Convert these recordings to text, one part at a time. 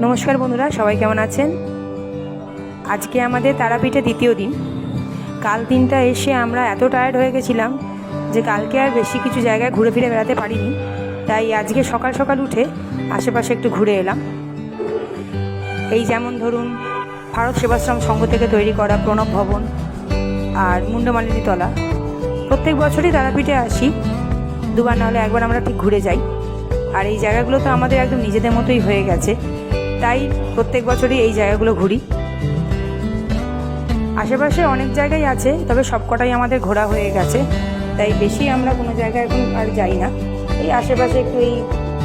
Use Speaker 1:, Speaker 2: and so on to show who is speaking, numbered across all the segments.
Speaker 1: নমস্কার বন্ধুরা, সবাই কেমন আছেন? আজকে আমাদের তারাপীঠে দ্বিতীয় দিন। কাল দিনটা এসে আমরা এত টায়ার্ড হয়ে গেছিলাম যে কালকে আর বেশি কিছু জায়গায় ঘুরে ফিরে বেড়াতে পারিনি। তাই আজকে সকাল সকাল উঠে আশেপাশে একটু ঘুরে এলাম। এই যেমন ধরুন, ভারত সেবাশ্রম সংঘ থেকে তৈরি করা প্রণব ভবন আর মুন্ডমালিনী তলা। প্রত্যেক বছরই তারাপীঠে আসি, দুবার নাহলে একবার আমরা ঠিক ঘুরে যাই। আর এই জায়গাগুলো তো আমাদের একদম নিজেদের মতোই হয়ে গেছে, তাই প্রত্যেক বছরই এই জায়গাগুলো ঘুরি। আশেপাশে অনেক জায়গায় আছে, তবে সবকটাই আমাদের ঘোরা হয়ে গেছে, তাই বেশি আমরা কোনো জায়গায় এখন আর যাই না। এই আশেপাশে একটু এই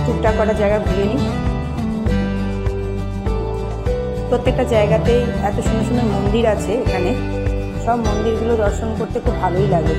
Speaker 1: টুকটাক কটা জায়গা ঘুরে নিই। প্রত্যেকটা জায়গাতেই এত সুন্দর সুন্দর মন্দির আছে, এখানে সব মন্দিরগুলো দর্শন করতে খুব ভালোই লাগে।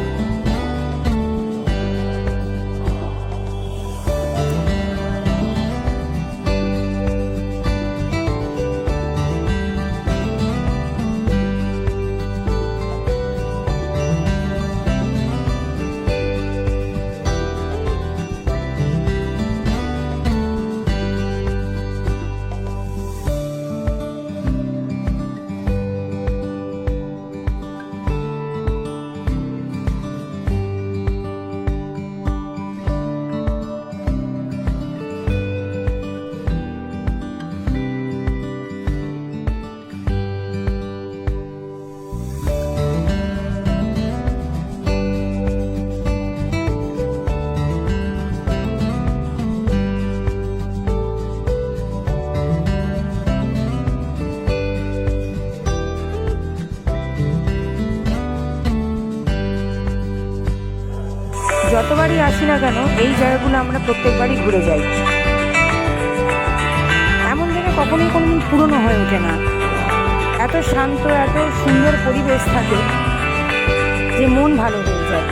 Speaker 1: যতবারই আসি না কেন, এই জায়গাগুলো আমরা প্রত্যেকবারই ঘুরে যাই। এমন জায়গা কখনোই কোনোদিন পুরনো হয়ে ওঠে না। এত শান্ত, এত সুন্দর পরিবেশ থাকে যে মন ভালো হয়ে যায়।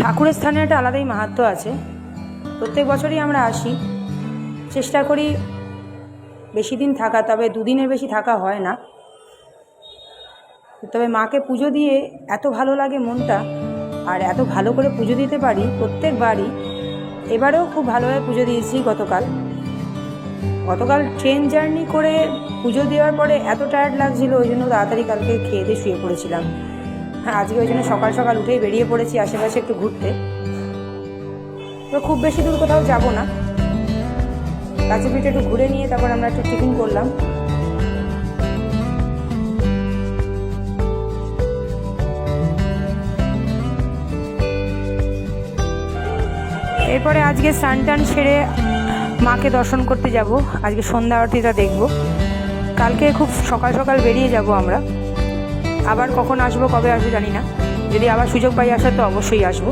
Speaker 1: ঠাকুরের স্থানে একটা আলাদাই মাহাত্ম্য আছে। প্রত্যেক বছরই আমরা আসি, চেষ্টা করি বেশি দিন থাকা, তবে দুদিনের বেশি থাকা হয় না। তবে মাকে পুজো দিয়ে এত ভালো লাগে মনটা, আর এত ভালো করে পুজো দিতে পারি প্রত্যেকবারই। এবারেও খুব ভালোভাবে পুজো দিয়েছি। গতকাল ট্রেন জার্নি করে পুজো দেওয়ার পরে এত টায়ার্ড লাগছিল, ওই জন্য তাড়াতাড়ি কালকে খেয়ে দিয়ে শুয়ে পড়েছিলাম। হ্যাঁ, আজকে ওই জন্য সকাল সকাল উঠেই বেরিয়ে পড়েছি আশেপাশে একটু ঘুরতে। তো খুব বেশি দূর কোথাও যাব না, কাছে পিঠে একটু ঘুরে নিয়ে তারপর আমরা একটু টিফিন করলাম। এরপরে আজকে স্নান টান সেরে মাকে দর্শন করতে যাব। আজকে সন্ধ্যা আরতিটা দেখব। কালকে খুব সকাল সকাল বেরিয়ে যাব আমরা। আবার কখন আসবো, কবে আসবো জানি না। যদি আবার সুযোগ পাই আসার, তো অবশ্যই আসবো।